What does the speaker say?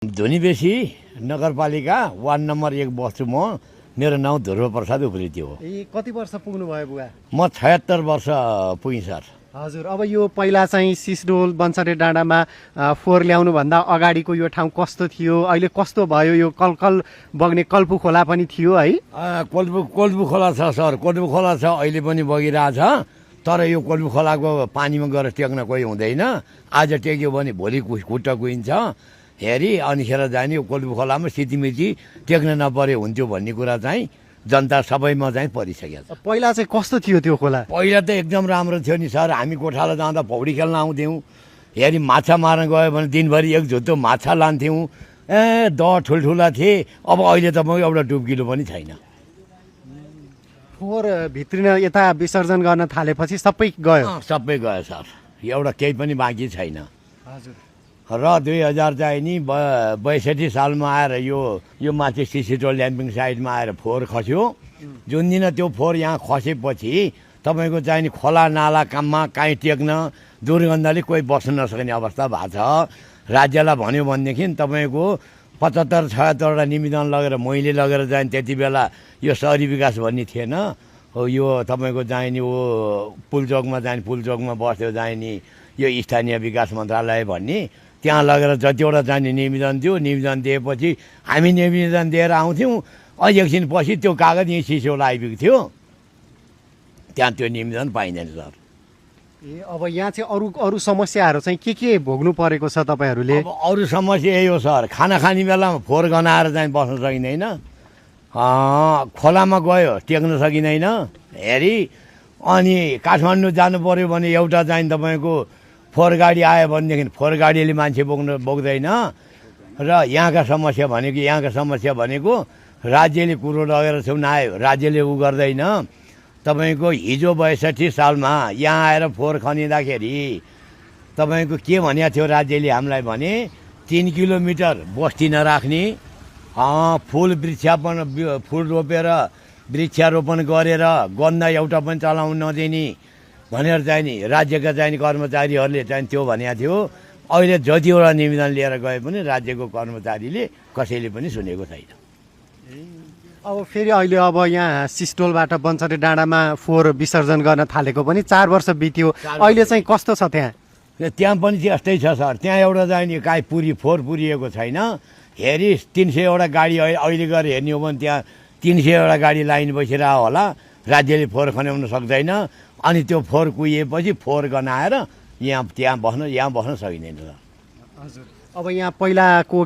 धुनीबेसी नगरपालिका ward number 1 बस्छु म। मेरो नाउँ ध्रुवप्रसाद उप्रेती हो। कति वर्ष पुग्नु भयो बुवा? म 76 वर्ष पुगेँ सर। हजुर, अब यो पहिला चाहिँ सिसडोल बन्सरे डाँडामा फोहोर ल्याउनु भन्दा अगाडिको यो ठाउँ कस्तो थियो, अहिले कस्तो भयो? यो कलकल बग्ने कल्पु खोला पनि थियो है? कोल्बु खोला छ सर, कोल्बु खोला छ, अहिले पनि बगिरहेछ। तर यो कोल्बु खोलाको पानीमा गएर टेक्न कोही हुँदैन। आज टेक्यो भने भोलि खुट्टा कुहिन्छ हेरी अनिखेर जाने। यो कोल्बु खोलामा सितिमिति टेक्न नपरे हुन्थ्यो भन्ने कुरा चाहिँ जनता सबैमा चाहिँ परिसकेको छ। पहिला चाहिँ कस्तो थियो त्यो खोला? पहिला त एकदम राम्रो थियो नि सर। हामी गोठाला जाँदा पौडी खेल्न आउँथ्यौँ। हेरी माछा मार्न गयो भने दिनभरि एक झुत्तो माछा लान्थ्यौँ। दह ठुल्ठुला थिए। अब अहिले त म एउटा डुब्किलो पनि छैन। फोहोर भित्रिन यता विसर्जन गर्न थालेपछि सबै गयो? सबै गयो सर, एउटा केही पनि बाँकी छैन। हजुर। र 2000 चाहिँ नि 62 सालमा आएर यो माथि सिसिटोल ल्याम्पिङ साइडमा आएर फोहोर खस्यो। जुन दिन त्यो फोहोर यहाँ खसेपछि तपाईँको चाहिँ नि खोला नाला काममा काहीँ टेक्न दुर्गन्धले कोही बस्न नसक्ने अवस्था भएको छ। राज्यलाई भन्यो भनेदेखि तपाईँको 75-76वटा निवेदन लगेर मैले लगेर चाहिँ त्यति बेला यो सहरी विकास भन्ने थिएन। हो यो तपाईँको चाहिँ नि पुलचोकमा चाहिँ पुलचोकमा बस्थ्यो चाहिँ नि यो स्थानीय विकास मन्त्रालय भन्ने, त्यहाँ लगेर जतिवटा चाहिँ निवेदन थियो। निवेदन दिएपछि हामी निवेदन दिएर आउँथ्यौँ। एकछिन पछि त्यो कागज यहीँ सिसोल आइपुग्थ्यो थियो। त्यहाँ त्यो निवेदन पाइँदैन सर। अब यहाँ चाहिँ अरू समस्याहरू चाहिँ के भोग्नु परेको छ तपाईँहरूले? अब अरू समस्या यही हो सर। खाना खाने बेलामा फोहोर गनाएर चाहिँ बस्न सकिँदैन। खोलामा गयो टेक्न सकिँदैन हेरी। अनि काठमाडौँ जानु पऱ्यो भने एउटा चाहिँ तपाईँको फोहोर गाडी आयो भनेदेखि फोहोर गाडीले मान्छे बोक्दैन। र यहाँका समस्या भनेको राज्यले कुरो लगेर सुनायो, राज्यले उ गर्दैन। तपाईँको हिजो 62 सालमा यहाँ आएर फोहोर खनिँदाखेरि तपाईँको के भनेको थियो राज्यले हामीलाई भने 3 किलोमिटर बस्ती नराख्ने, फुल रोपेर वृक्षारोपण गरेर गन्दा एउटा पनि चलाउन नदिने भनेर चाहिँ नि राज्यका चाहिँ कर्मचारीहरूले चाहिँ त्यो भनेको थियो। अहिले जतिवटा निवेदन लिएर गए पनि राज्यको कर्मचारीले कसैले पनि सुनेको छैन। अब फेरि अहिले अब यहाँ सिस्टोलबाट बन्सरे डाँडामा फोहोर विसर्जन गर्न थालेको पनि 4 वर्ष बित्यो। अहिले चाहिँ कस्तो छ त्यहाँ? त्यहाँ पनि त्यस्तै छ सर। त्यहाँ एउटा चाहिँ नि काहीँ फोहोर पुरिएको छैन। हेरी 300वटा गाडी अहिले गएर हेर्ने हो भने त्यहाँ 300वटा गाडी लाइन बसिरहेको होला। राज्यले फोहोर खन्याउन सक्दैन। अनि त्यो फोहोर कुहिएपछि फोहोर गनाएर यहाँ बस्न सकिँदैन। हजुर। अब यहाँ पहिलाको